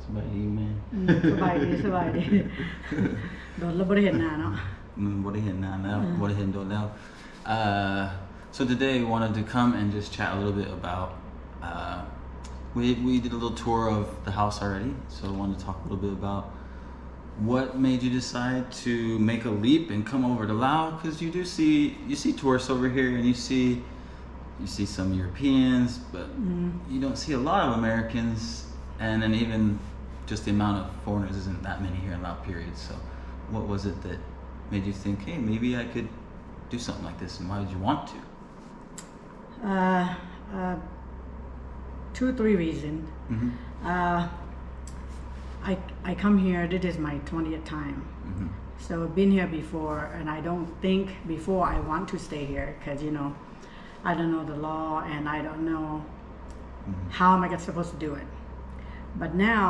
สบายดีแม่ สบายดีสบายดี โดนเราบ่ได้เห็นหน้าเนาะ บ่ได้เห็นนานแล้วบ่ได้เห็นโดนแล้ว so today we wanted to come and just chat a little bit about we did a little tour of the house already, so I wanted to talk a little bit about what made you decide to make a leap and come over to Laos, because you see tourists over here and you see some Europeans, but you don't see a lot of Americans, and then even just the amount of foreigners isn't that many here in Laos, period. So what was it that made you think, hey, maybe I could do something like this, and why did you want to? 2-3 reasons. I come here, this is my 20th time. So I've been here before, and I don't think before I want to stay here, because I don't know the law, and I don't know how am I supposed to do it. But now,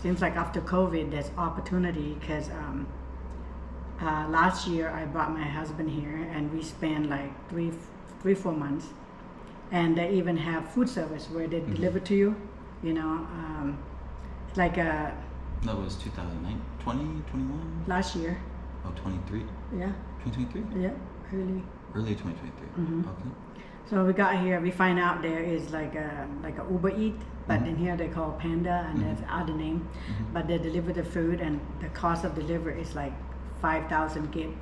seems like after COVID, there's opportunity, because last year I brought my husband here, and we spent like 3-4 months, and they even have food service where they deliver to you, like a... That was 2009, 20, 21? Last year. Oh, 23? Yeah. 2023? Yeah, Early 2023. Okay. So we got here, we find out there is like a Uber Eat, but in here they call Panda, and there's other name, but they deliver the food, and the cost of delivery is like 5,000 gib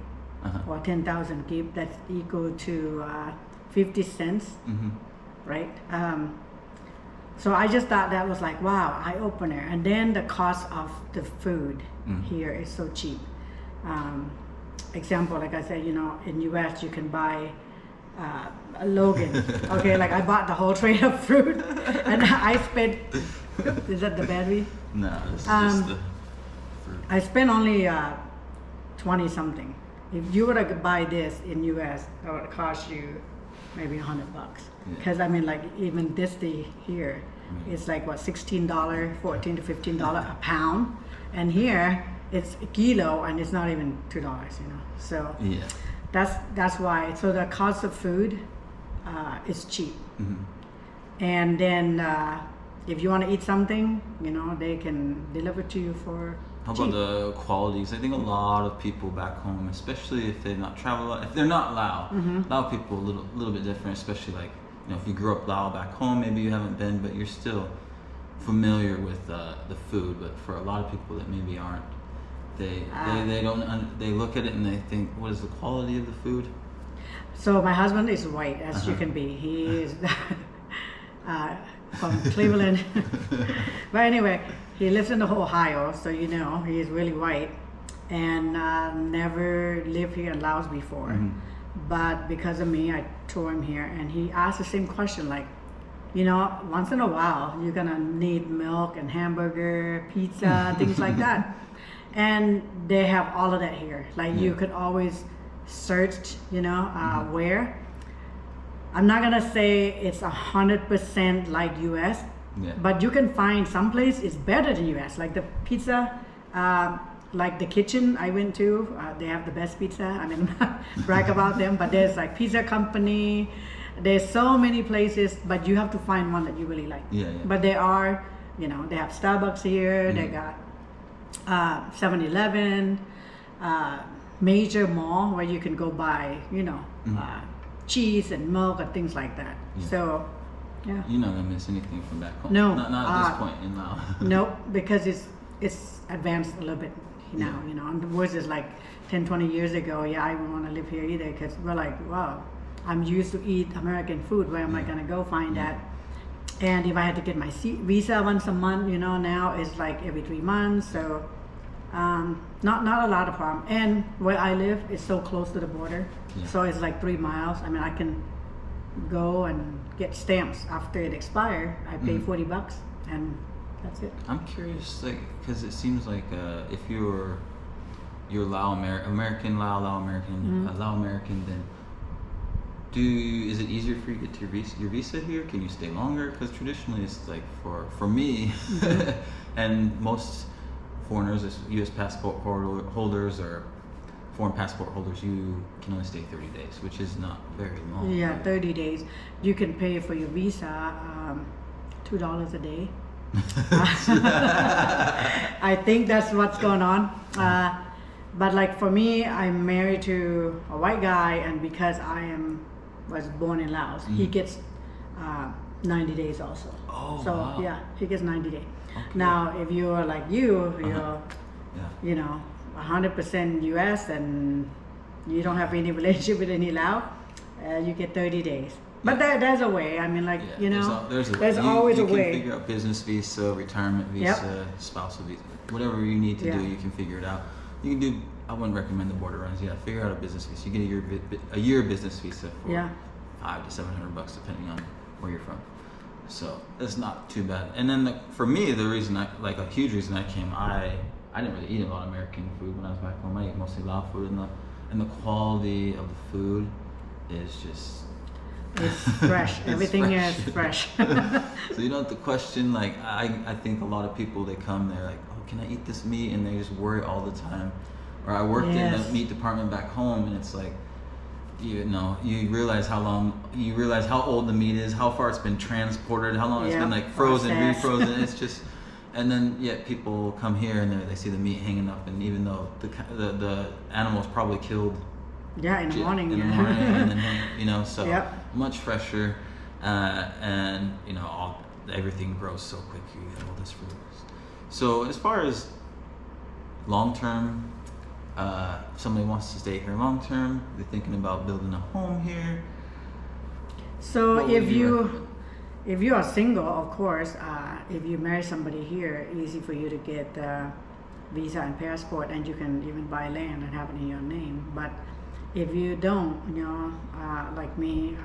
or 10,000 gib. That's equal to 50 cents, right? So I just thought that was like, wow, eye-opener. And then the cost of the food here is so cheap. Example, like I said, in US you can buy a Logan. Okay, like I bought the whole tray of fruit, and I spent, is that the Beverly? No, this is just the fruit. I spent only 20 something. If you were to buy this in US, it would cost you maybe $100. Because I mean, like even this thing here, it's like what, $16, $14 to $15 a pound, and here it's a kilo, and it's not even $2. So Yeah. that's why. So the cost of food is cheap, and then if you want to eat something, they can deliver to you for. How cheap. about the qualities? I think a lot of people back home, especially if they're not if they're not Lao, Lao people a little bit different, especially like, if you grew up Lao back home, maybe you haven't been, but you're still familiar with the food. But for a lot of people that maybe aren't, they don't, they look at it and they think, what is the quality of the food? So my husband is white as you can be. He is from Cleveland. But anyway, he lives in Ohio, so he is really white, and never lived here in Laos before. But because of me, I tour him here, and he asked the same question, like, once in a while, you're gonna need milk and hamburger, pizza, things like that. And they have all of that here. Like you could always search, where. I'm not gonna say it's 100% like US, but you can find some place is better than US. Like the pizza, like the kitchen I went to, they have the best pizza. I mean, I'm not brag about them, but there's like pizza company. There's so many places, but you have to find one that you really like. But they are, they have Starbucks here. They got 7-Eleven, major mall where you can go buy, cheese and milk and things like that. So, yeah. You're not gonna miss anything from back home. No, not at this point in Laos. Nope, because it's advanced a little bit now. And versus like 10-20 years ago, I wouldn't want to live here either, because we're like, wow, I'm used to eat American food. Where am I gonna go find that? And if I had to get my visa once a month, now it's like every 3 months. So not a lot of problem. And where I live is so close to the border, so it's like 3 miles. I mean, I can go and get stamps after it expires. I pay $40, and that's it. I'm curious, like, because it seems like if you're Lao American, Lao American, then is it easier for you to get your visa here? Can you stay longer? Because traditionally it's like for me and most foreigners, U.S. passport holders or foreign passport holders, you can only stay 30 days, which is not very long. Yeah, 30 days. You can pay for your visa $2 a day. I think that's what's going on. But like for me, I'm married to a white guy, and because was born in Laos, he gets 90 days also. Oh, so wow. yeah, he gets 90 days. Okay. Now, if you're like you're, Yeah. you know, 100% U.S. and you don't have any relationship with any Lao, you get 30 days. But there's a way. I mean, like, there's always a way. You can figure out business visa, retirement visa, spousal visa, whatever you need to do, you can figure it out. You can do. I wouldn't recommend the border runs. Yeah, figure out a business visa. You get a year business visa for $500 to $700 depending on where you're from. So it's not too bad. And then for me, the reason a huge reason I came, I didn't really eat a lot of American food when I was back home. I ate mostly Lao food, and the quality of the food is just. It's fresh. Everything is fresh. So you don't have to question. Like I think a lot of people, they come, they're like, oh, can I eat this meat? And they just worry all the time. Or I worked in the meat department back home, and it's like, you realize how old the meat is, how far it's been transported, how long it's been like frozen, refrozen. It's just, and then people come here and they see the meat hanging up, and even though the animal's probably killed. Yeah, in the morning. And then so much fresher, and everything grows so quick. You get all this fruit. So as far as long term, if somebody wants to stay here long term, they're thinking about building a home here. So if you are single, of course, if you marry somebody here, easy for you to get visa and passport, and you can even buy land and have it in your name. But if you don't, like me,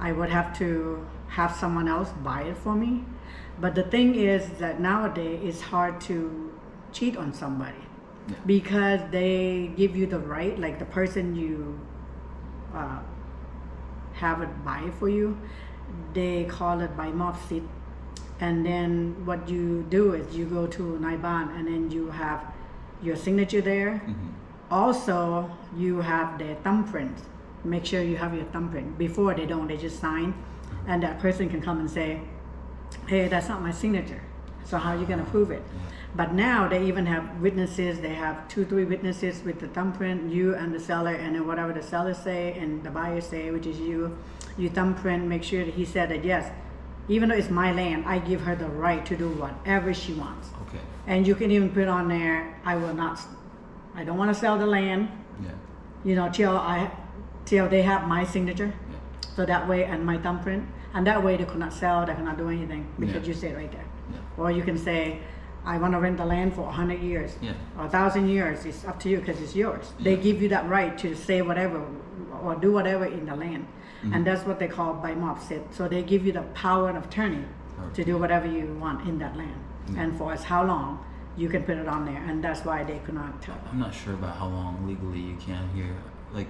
I would have to have someone else buy it for me. But the thing is that nowadays it's hard to cheat on somebody because they give you the right, like the person you have it buy it for you, they call it by mob sit. And then what you do is you go to Naiban, and then you have your signature there. Also, you have their thumbprint. Make sure you have your thumbprint. Before they don't, they just sign, and that person can come and say, hey, that's not my signature. So how are you gonna prove it? But now they even have witnesses. They have 2-3 witnesses with the thumbprint, you and the seller, and then whatever the seller say and the buyer say, which is you thumbprint, make sure that he said that yes, even though it's my land, I give her the right to do whatever she wants. Okay. And you can even put on there, I don't want to sell the land. Till they have my signature. So that way, and my thumbprint, and that way they could not sell, they cannot do anything because you say it right there. Or you can say, I want to rent the land for 100 years or 1,000 years. It's up to you because it's yours. They give you that right to say whatever or do whatever in the land. And that's what they call by mob sit. So they give you the power of attorney to do whatever you want in that land. And for us, how long you can put it on there, and that's why they could not tell. I'm not sure about how long legally you can here. Like,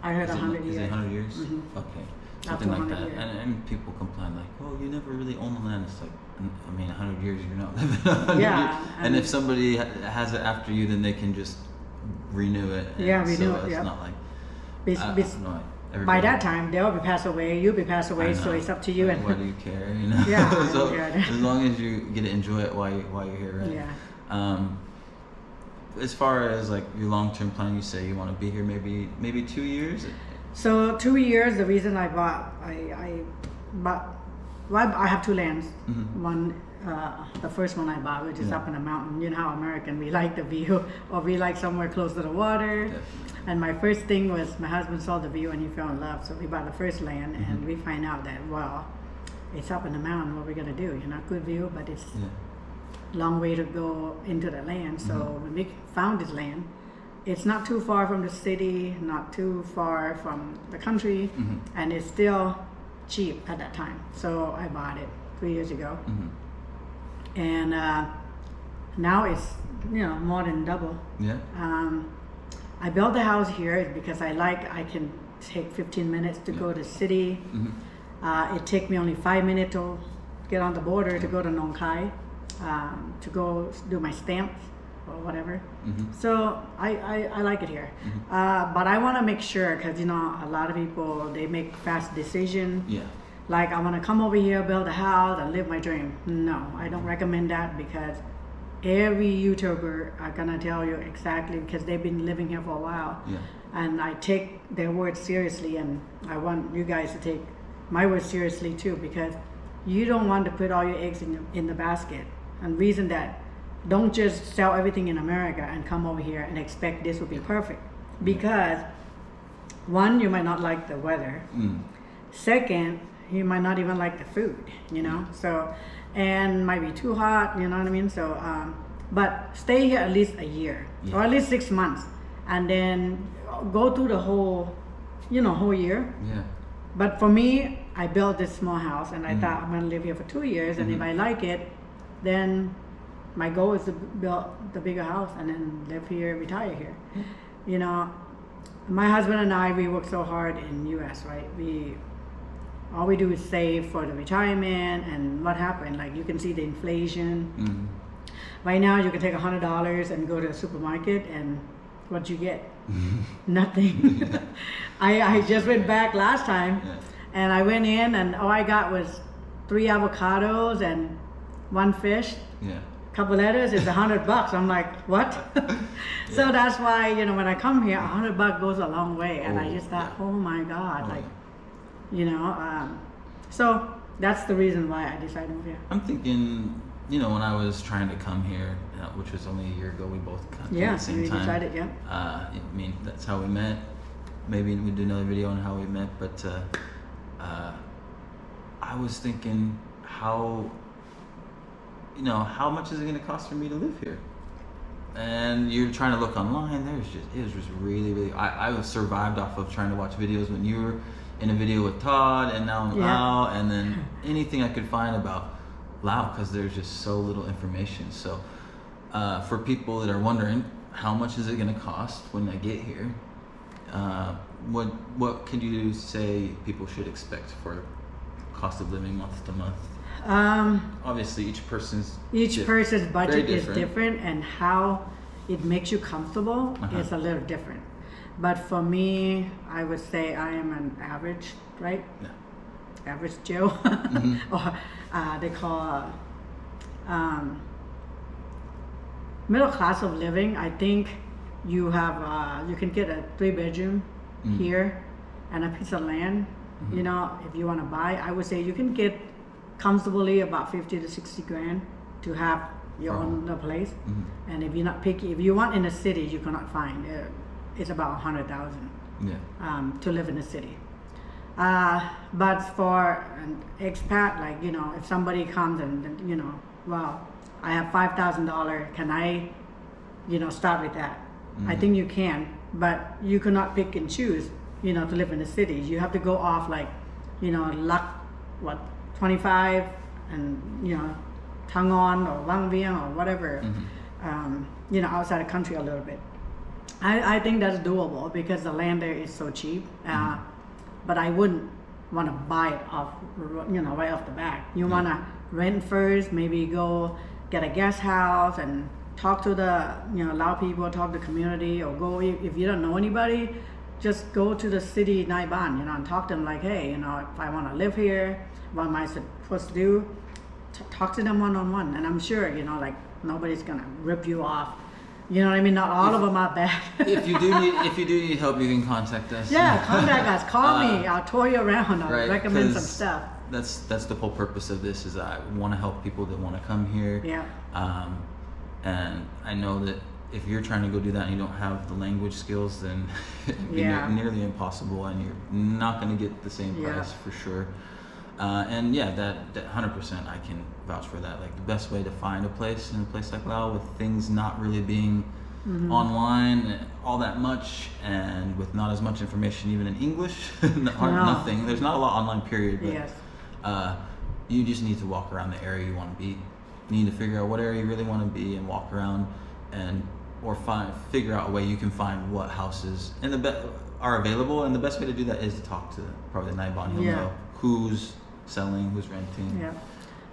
I heard 100 years. Is it 100 years? Okay, something like that. And people complain like, oh, you never really own the land. It's like, I mean, 100 years you're not living 100 years. And if somebody has it after you, then they can just renew it. Renew it. It's not like. By that time, they'll be passed away. You'll be passed away. So it's up to you. And why do you care? So as long as you get to enjoy it while you're here, right? As far as like your long-term plan, you say you want to be here maybe 2 years. So 2 years. The reason I have 2 lands. One, the first one I bought, which is up in the mountain. You know how American, we like the view, or we like somewhere close to the water. And my first thing was my husband saw the view and he fell in love. So we bought the first land, and we find out that, well, it's up in the mountain. What are we gonna do? Not good view, but it's long way to go into the land. So when we found this land, it's not too far from the city, not too far from the country, and it's still cheap at that time. So I bought it 3 years ago, and now it's more than double. I built the house here because I can take 15 minutes to go to the city. It takes me only 5 minutes to get on the border to go to Nong Khai, to go do my stamps or whatever. So I like it here. But I want to make sure, because a lot of people, they make fast decisions. like I want to come over here, build a house, and live my dream. No, I don't recommend that because every YouTuber are gonna tell you exactly because they've been living here for a while. Yeah. And I take their words seriously, and I want you guys to take my words seriously too, because you don't want to put all your eggs in the basket. And reason that, don't just sell everything in America and come over here and expect this will be perfect. Because one, you might not like the weather. Second, you might not even like the food, you know. So, and might be too hot, you know what I mean. So, but stay here at least a year or at least 6 months, and then go through the whole, whole year. Yeah. But for me, I built this small house, and I thought I'm gonna live here for 2 years, and if I like it, then my goal is to build the bigger house and then live here, retire here. You know, my husband and I, we work so hard in U.S., right? All we do is save for the retirement, and what happened? Like, you can see the inflation. Right now, you can take $100 and go to the supermarket, and what you get? Nothing. I just went back last time, and I went in, and all I got was 3 avocados and 1 fish. Couple lettuce is $100. I'm like, what? So that's why, when I come here, $100 goes a long way, and I just thought, oh my God, so that's the reason why I decided to move here. I'm thinking, when I was trying to come here, which was only a year ago, we both came at the same time. Decided, I mean, that's how we met. Maybe we do another video on how we met, but I was thinking how much is it going to cost for me to live here? And you're trying to look online. It was just really, really. I survived off of trying to watch videos when you were in a video with Todd, and now in Laos, and then anything I could find about Laos, because there's just so little information. So for people that are wondering, how much is it going to cost when I get here? What could you say people should expect for cost of living month to month? Obviously, each person's budget is different, and how it makes you comfortable is a little different. But for me, I would say I am an average, right? Yeah. Average Joe, or they call middle class of living. I think you have you can get a 3-bedroom here and a piece of land. If you want to buy, I would say you can get comfortably about 50 to 60 grand to have your own place. And if you're not picky, if you want in the city, you cannot find it's about 100,000 to live in the city. But for an expat, like, if somebody comes and well, I have $5,000, can I start with that? I think you can, but you cannot pick and choose to live in the city. You have to go off like luck, 25 and Tangon or Wang Vieng or whatever, outside the country a little bit. I think that's doable because the land there is so cheap. But I wouldn't want to buy it off, right off the bat. You want to rent first, maybe go get a guest house and talk to the, Lao people, talk to the community, or go, if you don't know anybody, just go to the city Naiban, and talk to them like, hey, if I want to live here, what am I supposed to do? Talk to them one-on-one, and I'm sure, like, nobody's gonna rip you off. You know what I mean? Not all of them are bad. If you do need help, you can contact us. Yeah, contact us. Call me. I'll tour you around. I'll recommend some stuff. That's the whole purpose of this. Is I want to help people that want to come here. Yeah. And I know that if you're trying to go do that and you don't have the language skills, then it'd be nearly impossible, and you're not going to get the same price for sure. And that 100% I can vouch for that. Like, the best way to find a place in a place like Laos, with things not really being online all that much, and with not as much information even in English, nothing. There's not a lot online, period. But you just need to walk around the area you want to be. You need to figure out what area you really want to be and walk around, or figure out a way you can find what houses are available. And the best way to do that is to talk to probably the Naiban. He'll know who's selling, who's renting. Yeah.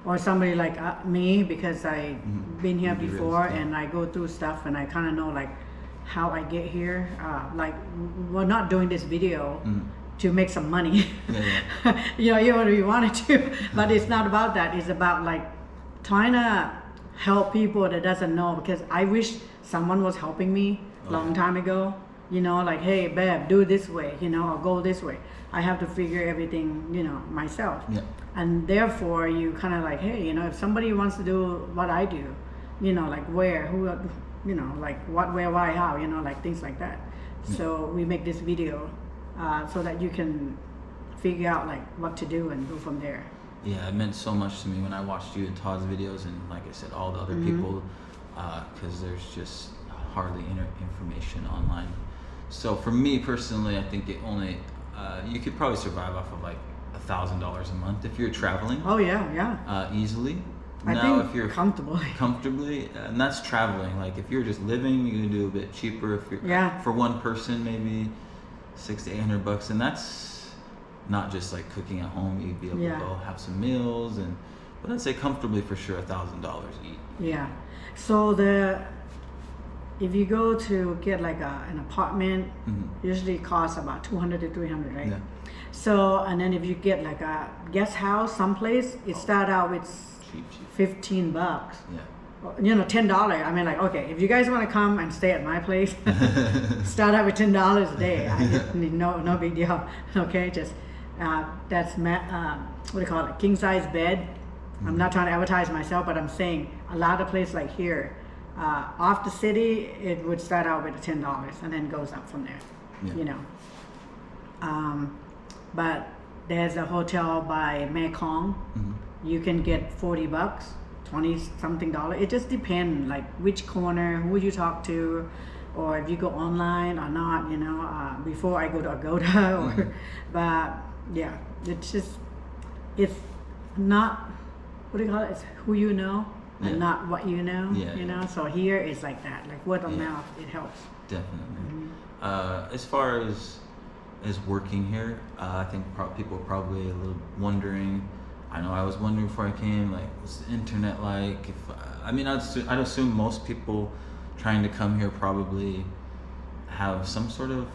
Or somebody like me, because I've been here before, and I go through stuff, and I kind of know like how I get here. Like, we're not doing this video to make some money. Yeah. You know, even if you wanted to, but it's not about that. It's about like trying to help people that doesn't know, because I wish someone was helping me long time ago. You know, like, hey, Bev, do this way, you know, or go this way. I have to figure everything, you know, myself. Yeah. And therefore, you kind of like, hey, you know, if somebody wants to do what I do, you know, like where, who, you know, like what, where, why, how, you know, like things like that. Yeah. So we make this video so that you can figure out like what to do and go from there. Yeah, it meant so much to me when I watched you and Todd's videos, and like I said, all the other people, because there's just hardly information online. So for me personally, I think it only you could probably survive off of like $1,000 a month if you're traveling. Oh yeah. Easily. I Now, think if you're comfortably, and that's traveling. Like if you're just living, you can do a bit cheaper. If you're for one person, maybe $600 to $800, and that's not just like cooking at home. You'd be able to go have some meals, but I'd say comfortably for sure $1,000 each. Yeah. So if you go to get like an apartment, usually costs about $200 to $300, right? Yeah. So, and then if you get like a guest house someplace, it start out with cheap. $15. Yeah. You know, $10. I mean, like, okay, if you guys want to come and stay at my place, start out with $10 a day. No big deal. Okay, just that's what do you call it? King size bed. I'm not trying to advertise myself, but I'm saying a lot of places like here, off the city, it would start out with $10 and then goes up from there. Yeah. You know. But there's a hotel by Mekong. You can get $40, 20 something dollars. It just depends, like which corner, who you talk to, or if you go online or not. You know, before I go to Agoda, but yeah, it's not, what do you call it? It's who you know and not what you know. You know, so here it's like that, like word of mouth. It helps. Definitely. As far as working here, I think people are probably a little wondering. I know I was wondering before I came, like, what's the internet like? I'd assume most people trying to come here probably have some sort of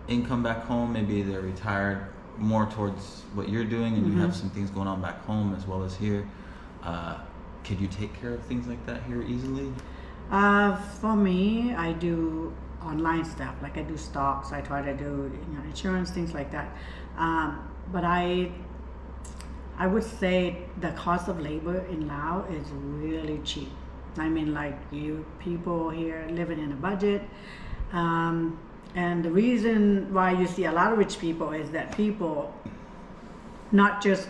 income back home. Maybe they're retired, more towards what you're doing, and you have some things going on back home as well as here. Could you take care of things like that here easily? For me, I do online stuff. Like I do stocks. I try to do insurance, things like that. But I would say the cost of labor in Laos is really cheap. I mean, like you people here living in a budget. And the reason why you see a lot of rich people is that people not just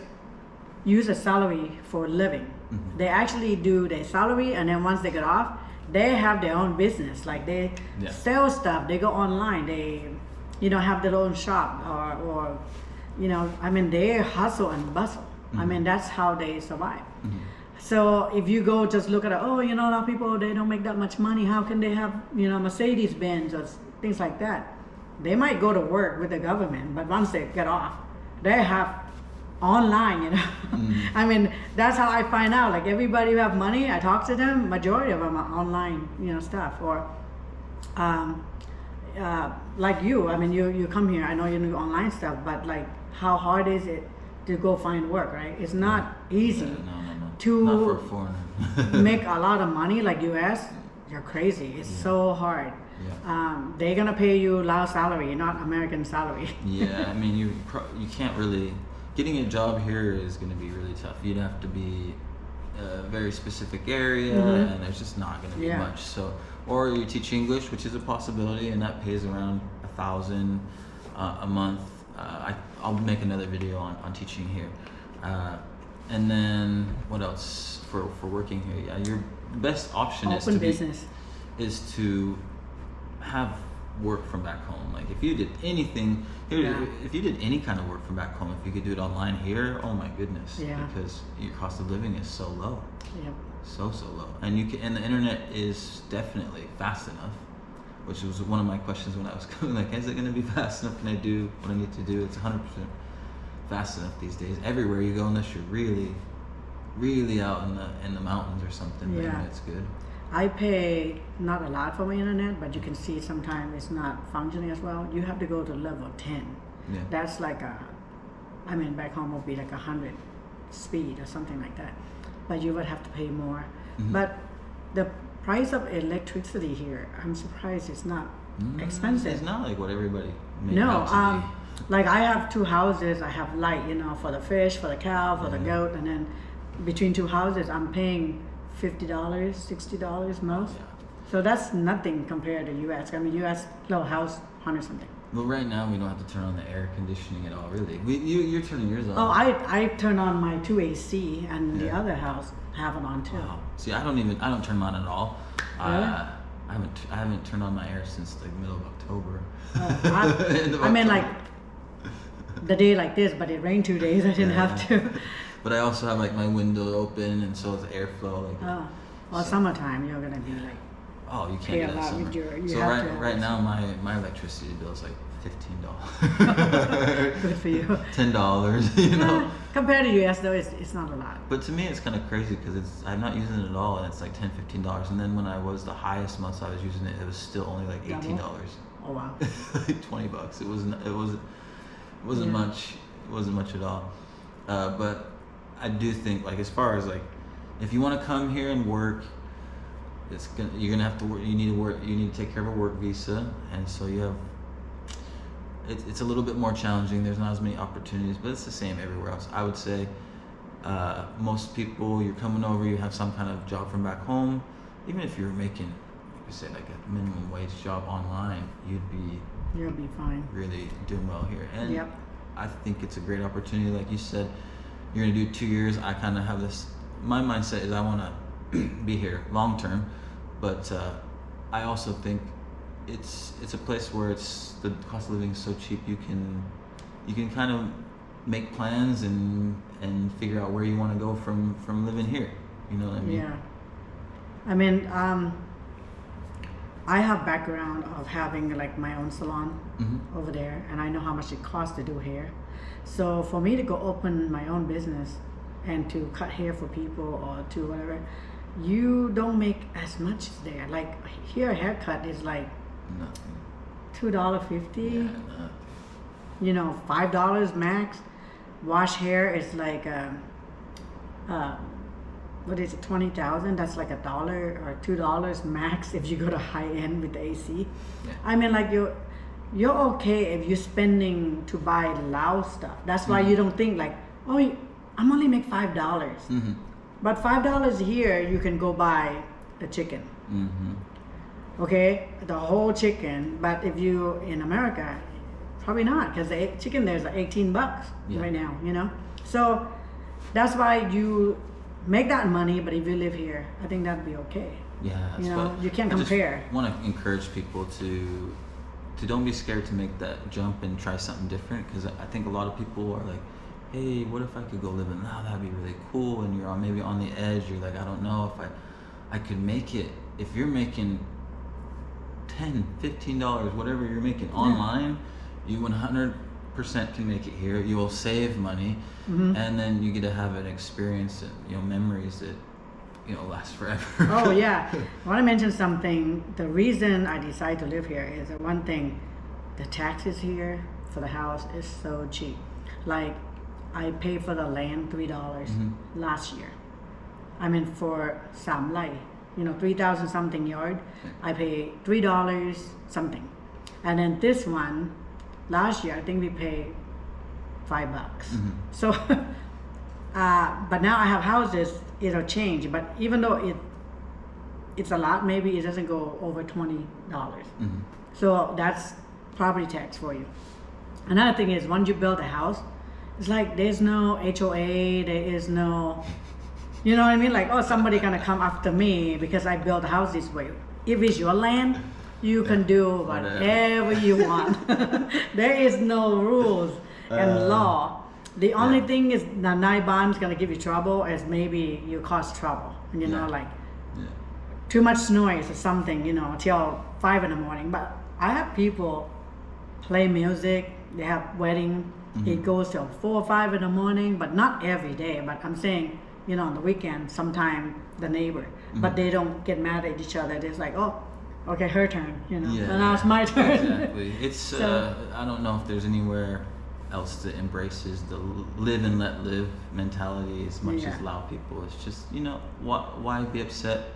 use a salary for a living. They actually do their salary, and then once they get off, they have their own business. Like they sell stuff, they go online, they have their own shop, or I mean, they hustle and bustle. I mean, that's how they survive. So if you go just look at a lot of people, they don't make that much money, how can they have Mercedes Benz or things like that? They might go to work with the government, but once they get off, they have online, I mean, that's how I find out. Like everybody who have money, I talk to them, majority of them are online, stuff. Or like you, I mean, you come here, I know you do online stuff, but like how hard is it to go find work, right? It's not easy to not for a foreigner. make a lot of money like US. You're crazy. It's so hard. They're gonna pay you Lao salary, not American salary. I mean, you can't really. Getting a job here is going to be really tough. You'd have to be a very specific area, and there's just not going to be much. So, or you teach English, which is a possibility, and that pays around $1,000 a month. I'll make another video on teaching here. And then what else for working here? Your best option is to have work from back home. Like if you did anything, if you did any kind of work from back home, if you could do it online here, oh my goodness, because your cost of living is so low, so low, and and the internet is definitely fast enough, which was one of my questions when I was coming. Like, is it going to be fast enough? Can I do what I need to do? It's 100% fast enough these days. Everywhere you go, unless you're really, really out in the mountains or something, the internet's good. I pay not a lot for my internet, but you can see sometimes it's not functioning as well. You have to go to level 10. Yeah. That's like back home would be like 100 speed or something like that. But you would have to pay more. Mm-hmm. But the price of electricity here, I'm surprised it's not expensive. It's not like what everybody made No, out to be. like I have 2 houses. I have light, for the fish, for the cow, for the goat, and then between 2 houses, I'm paying $50, $60 most. Yeah. So that's nothing compared to U.S. I mean, U.S. little house, 100 something. But right now we don't have to turn on the air conditioning at all, really. You're turning yours on. Oh, I turn on my 2 AC, and the other house have it on too. Wow. See, I don't turn mine at all. Really? I haven't turned on my air since the middle of October. I mean, like the day like this, but it rained 2 days. I didn't have to. But I also have like my window open, and so is airflow. Well, summertime you're gonna be like. Oh, you pay can't a get that lot summer. with your- So right now my electricity bill is like $15. Good for you. $10, Compared to US though, it's not a lot. But to me, it's kind of crazy because I'm not using it at all, and it's like $10, $15. And then when I was the highest months I was using it, it was still only like $18. Oh wow. Like $20. It wasn't much. It wasn't much at all. But I do think, like, as far as like, if you want to come here and work, you're gonna have to work. You need to work. You need to take care of a work visa, and so you have. It's a little bit more challenging. There's not as many opportunities, but it's the same everywhere else. I would say most people, you're coming over, you have some kind of job from back home. Even if you're making, like you said, like a minimum wage job online, you'll be fine. Really doing well here. And yep. I think it's a great opportunity. Like you said, you're gonna do 2 years. I kind of have this. My mindset is I want to be here long term, but I also think it's a place where the cost of living is so cheap. You can kind of make plans and figure out where you want to go from living here. You know what I mean? Yeah. I mean, I have background of having like my own salon over there, and I know how much it costs to do hair. So for me to go open my own business and to cut hair for people or to whatever, you don't make as much there. Like here, a haircut is like nothing. $2.50. Yeah, $5 max. Wash hair is like what is it, 20,000? That's like $1 or $2 max if you go to high end with the AC. Yeah. I mean, like you're okay if you're spending to buy Laos stuff. That's why you don't think like, oh, I'm only make $5. But $5 here, you can go buy the chicken. Okay, the whole chicken. But if you in America, probably not, because the chicken there's like $18 right now. So that's why you make that money. But if you live here, I think that'd be okay. Yeah, you can't compare. I want to encourage people to don't be scared to make that jump and try something different, because I think a lot of people are like, hey, what if I could go live in Laos? That'd be really cool. And you're maybe on the edge. You're like, I don't know if I could make it. If you're making $10, $15, whatever you're making online, you 100% can make it here. You will save money, and then you get to have an experience and memories that last forever. Oh yeah, I want to mention something. The reason I decided to live here is that one thing, the taxes here for the house is so cheap. Like I paid for the land $3 last year. I mean for Sam Lai, 3,000 something yard. I paid $3 something, and then this one last year I think we paid $5. So, but now I have houses. It'll change, but even though it's a lot, maybe it doesn't go over $20. So that's property tax for you. Another thing is, once you build a house, it's like there's no HOA, there is no, you know what I mean? Like, oh, somebody gonna come after me because I built a house this way. If it's your land, you can do whatever you want. There is no rules and law. The only thing is the night bond's gonna give you trouble is maybe you cause trouble. Like too much noise or something, till 5 in the morning. But I have people play music, they have wedding, it goes till 4 or 5 in the morning, but not every day. But I'm saying, on the weekend, sometime the neighbor, but they don't get mad at each other. It's like, oh, okay, her turn, and now it's my turn. Exactly. It's I don't know if there's anywhere else that embraces the live and let live mentality as much Yeah. as Lao people. It's just, you know, why be upset?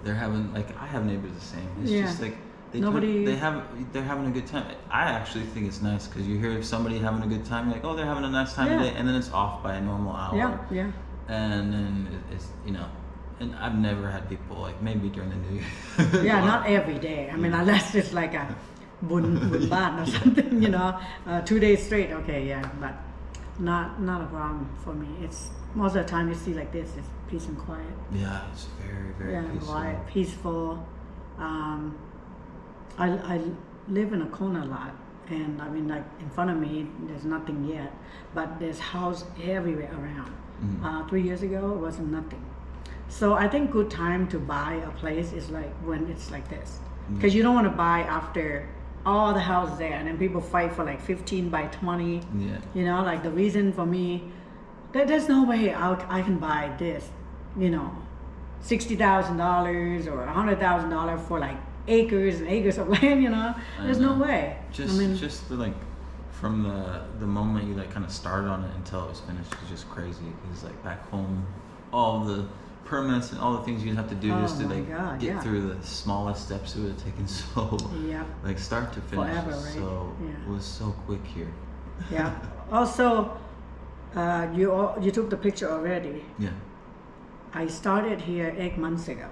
They're having, like, I have neighbors the same. It's Yeah. just like Nobody- they're having a good time. I actually think it's nice because you hear somebody having a good time, you're like, oh, they're having a nice time Yeah. today, and then it's off by a normal hour. Yeah, yeah. And then it's, you know, and I've never had people, like, maybe during the New Year. Yeah, not every day. I mean, unless it's like a bun ban or something, you know, 2 days straight. Okay, yeah, but not a problem for me. It's most of the time you see like this, it's peace and quiet. Yeah, it's very peaceful. Quiet, peaceful. I live in a corner lot, and I mean, like in front of me, there's nothing yet, but there's house everywhere around. 3 years ago, it wasn't nothing. So I think good time to buy a place is like when it's like this, because you don't want to buy after all the houses there, and then people fight for like 15 by 20. Yeah. You know, like the reason for me, there's no way I can buy this, you know, $60,000 or $100,000 for like acres and acres of land. You know, there's no way. Just the, like, from the moment you like kind of started on it until it was finished is just crazy. Because like back home, all the permits and all the things you'd have to do just to like get through the smallest steps, it would have taken so like start to finish. Forever, right? So it was so quick here. Yeah. Also, you took the picture already. Yeah. I started here 8 months ago.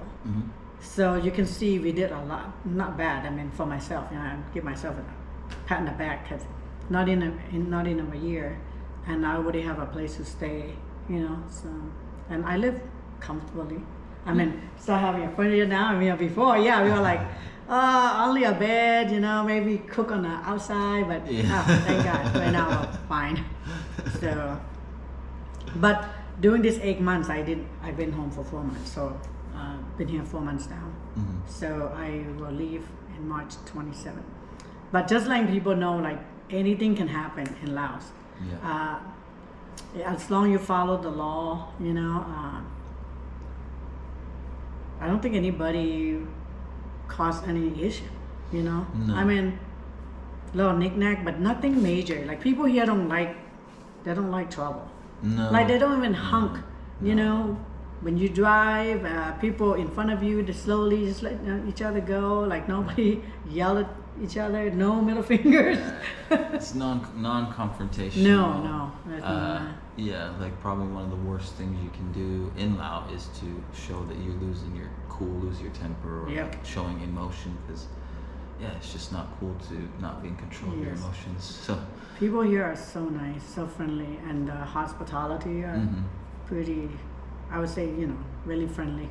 So you can see we did a lot. Not bad. I mean, for myself, you know, I give myself a pat on the back because not in a year, and I already have a place to stay. You know, so and I live comfortably. I mean, start having a furniture now. I mean, before, we were like, only a bed, you know, maybe cook on the outside, but thank God, right now we're fine. So, but during these 8 months, I've been home for 4 months, so been here 4 months now. So I will leave in March 27th. But just letting people know, like, anything can happen in Laos. As long as you follow the law, you know. I don't think anybody caused any issue, you know. No. I mean, little knick-knack, but nothing major. Like people here don't like trouble. No. Like they don't even honk, you know. When you drive, people in front of you, they slowly just let each other go. Like nobody yell at each other. No middle fingers. It's non-confrontational. No. Yeah, like probably one of the worst things you can do in Laos is to show that you're losing your cool, lose your temper, or like showing emotion, because it's just not cool to not be in control of your emotions. So people here are so nice, so friendly, and hospitality are pretty, I would say, you know, really friendly.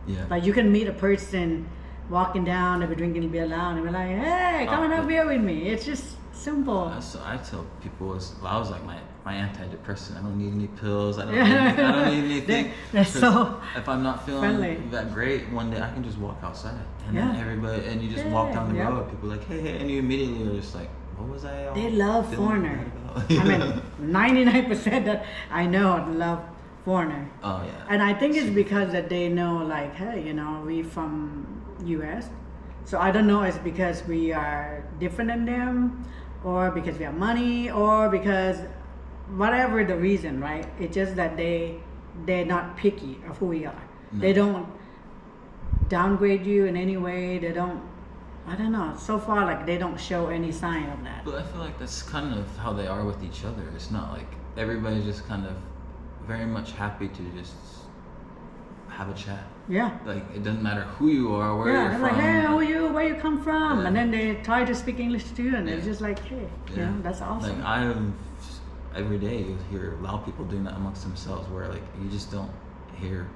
Yeah. Like you can meet a person walking down, they'll be drinking beer loud, and be like, hey, come and have beer with me. It's just simple. So I tell people, Laos like my antidepressant. I don't need any pills. I don't need anything. They're so if I'm not feeling friendly. that great one day, I can just walk outside, and then everybody, and you just walk down the road. People are like, hey, and you immediately are just like, what was I? They love foreigner. I mean, 99% that I know love foreigner. Oh yeah. And I think it's because that they know, like, hey, you know, we from U.S. So I don't know, it's because we are different than them, or because we have money, or because whatever the reason, right? It's just that they're not picky of who we are. No. They don't downgrade you in any way. They don't, I don't know. So far, like, they don't show any sign of that. But I feel like that's kind of how they are with each other. It's not like everybody's just kind of very much happy to just have a chat. Yeah. Like, it doesn't matter who you are, where you're from. Like, hey, who are you? Where you come from? Yeah. And then they try to speak English to you, and it's just like, hey, you know, that's awesome. Like, every day you hear Lao people doing that amongst themselves, where like you just don't hear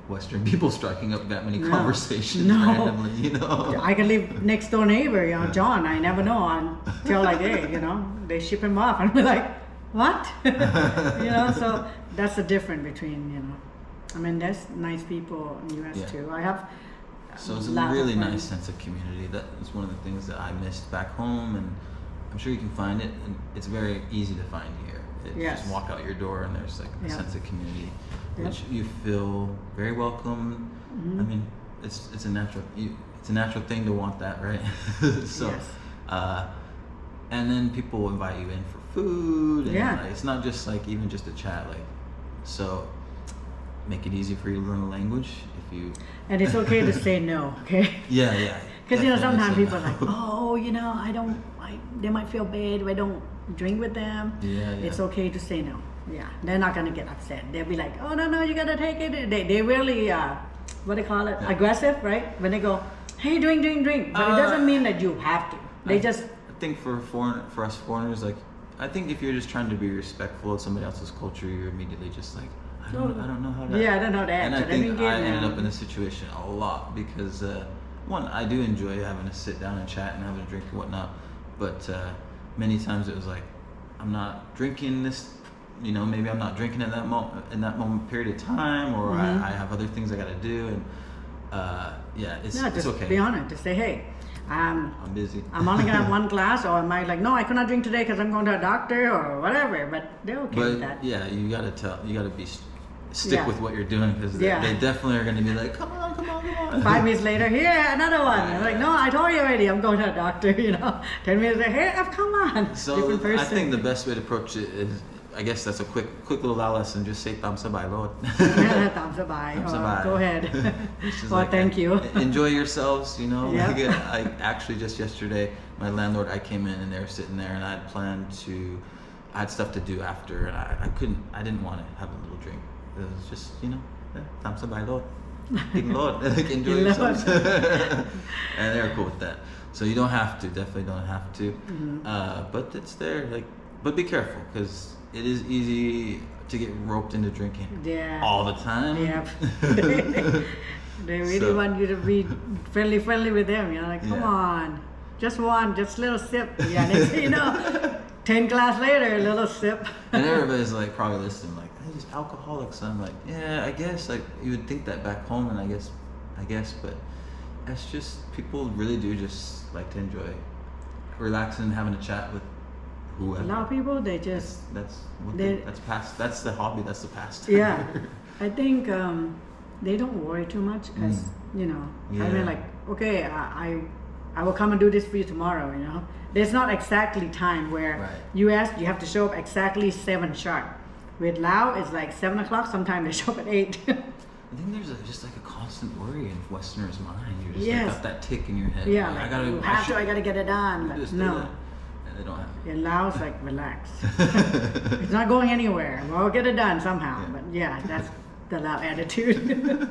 Western people striking up that many conversations randomly, you know. I can live next door neighbor, you know, John. I never know until like, hey, you know, they ship him off, and we're like, what? You know, so that's the difference between, you know. I mean, there's nice people in the U.S. too. I have. So it's a really nice sense of community. That is one of the things that I missed back home, and I'm sure you can find it, and it's very easy to find here. Just walk out your door and there's like a sense of community, which you feel very welcome. I mean, it's a natural thing to want that, right? So, and then people will invite you in for food. And Yeah. like, it's not just like even just a chat. Like, so make it easy for you to learn a language if you. And it's okay to say no, okay? Yeah, yeah. Because sometimes Definitely people are say like, no. oh, they might feel bad if I don't drink with them. Yeah. It's okay to say no. Yeah, they're not gonna get upset. They'll be like, oh no, you gotta take it. They really what they call it, aggressive, right? When they go, hey, drink, but it doesn't mean that you have to. They just. I think for us foreigners, like, I think if you're just trying to be respectful of somebody else's culture, you're immediately just like, I don't know how to. Yeah, I don't know that. And I So think I ended them. up in this situation a lot because one, I do enjoy having to sit down and chat and having a drink and whatnot, but many times it was like, I'm not drinking this. Maybe I'm not drinking at that moment in that moment period of time, or I have other things I got to do, and it's just okay. be honest. Just say, hey, I'm busy. I'm only gonna have one glass, or I might like, no, I cannot drink today because I'm going to a doctor or whatever. But they're okay with that. Yeah, you gotta stick with what you're doing because they definitely are gonna be like, come on. 5 minutes later, here, another one. I'm like, no, I told you already, I'm going to a doctor. 10 minutes later, hey, come on. So different person. I think the best way to approach it is, I guess that's a quick little Lao lesson. Just say "Tam sabay, Lord." Tam sabay. Tam sabay. Go ahead. Well, like, thank you. Enjoy yourselves. Yep. Like, I actually just yesterday, my landlord, I came in and they were sitting there, and I had stuff to do after, and I didn't want to have a little drink. It was just, Tam sabay, Lord. Lord, like, enjoy yourselves. And they're cool with that. So you definitely don't have to. But it's there, like, but be careful because it is easy to get roped into drinking all the time. Yep. They really want you to be friendly with them. Like, come on, just one, just a little sip. Yeah, next thing you know, 10 glass later, a little sip. And everybody's like probably listening, like, hey, these alcoholics. And I'm like, yeah, I guess like you would think that back home, and I guess, but it's just people really do just like to enjoy relaxing, having a chat with whoever. A lot of people, they just that's past. That's the hobby. That's the past. Yeah, I think they don't worry too much as I mean, like, okay, I will come and do this for you tomorrow. There's not exactly time where you have to show up exactly 7 sharp. With Lao, it's like 7 o'clock. Sometimes they show up at 8. I think there's just like a constant worry in Westerners' mind. You're just like got that tick in your head. Yeah, like, I gotta get it done. But no. They don't have it. In Laos, like, relax. It's not going anywhere. We'll get it done somehow. Yeah. But yeah, that's the Lao attitude.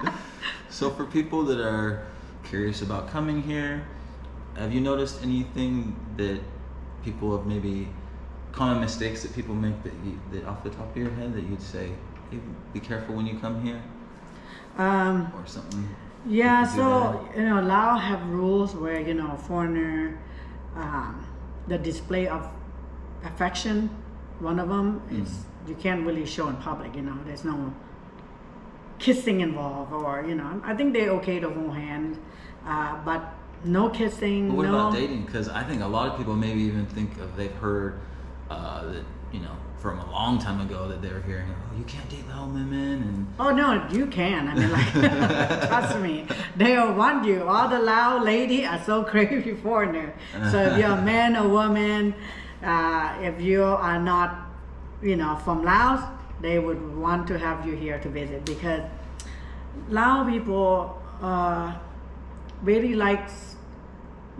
So for people that are curious about coming here, have you noticed anything that people have maybe common mistakes that people make that off the top of your head that you'd say, hey, be careful when you come here? Or something? Yeah, so Lao have rules where foreigner. The display of affection, one of them is you can't really show in public. There's no kissing involved, or I think they're okay to hold hands, but no kissing. But what about dating? Because I think a lot of people maybe even they've heard that from a long time ago that they were hearing, oh, you can't date Lao women, and oh no, you can. I mean, like, trust me, they will want you. All the Lao lady are so crazy foreigner. So if you're a man or woman, if you are not, from Laos, they would want to have you here to visit, because Lao people really likes,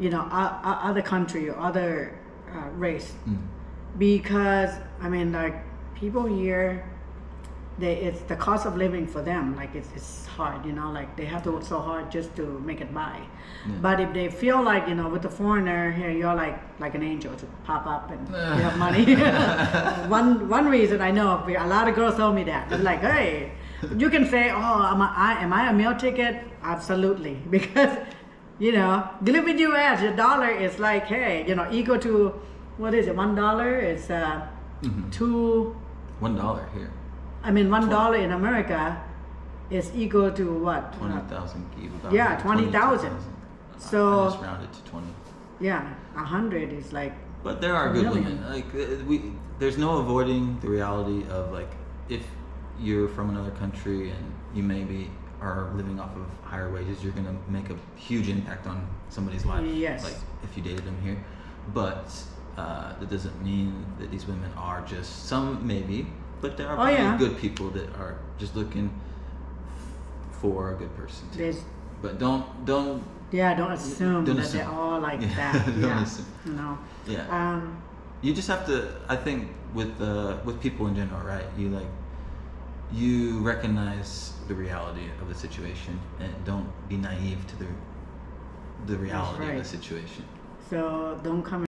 other country or other race. Because I mean, like, people here, it's the cost of living for them. Like, it's hard, like they have to work so hard just to make it by. But if they feel like, with the foreigner here, you're like an angel to pop up and you have money. One reason I know, a lot of girls told me that. They're like, hey, you can say, oh, am I a meal ticket? Absolutely, because you live in US, your dollar is like, hey, equal to. What is it? $1 is $2. $1 here. I mean, $1 in America is equal to what? 20,000. Yeah, 20,000. So I just rounded to 20. Yeah, 100 is like. But there are good women. Like there's no avoiding the reality of, like, if you're from another country and you maybe are living off of higher wages, you're gonna make a huge impact on somebody's life. Yes. Like if you dated them here, but that doesn't mean that these women are just some maybe, but there are Oh, plenty yeah. of good people that are just looking for a good person too. There's, But don't yeah, don't assume Don't that assume. they're all like Yeah, that. don't Yeah, assume. you know. yeah. You just have to. I think with people in general, right? You recognize the reality of the situation and don't be naive to the reality of right. the situation. So don't come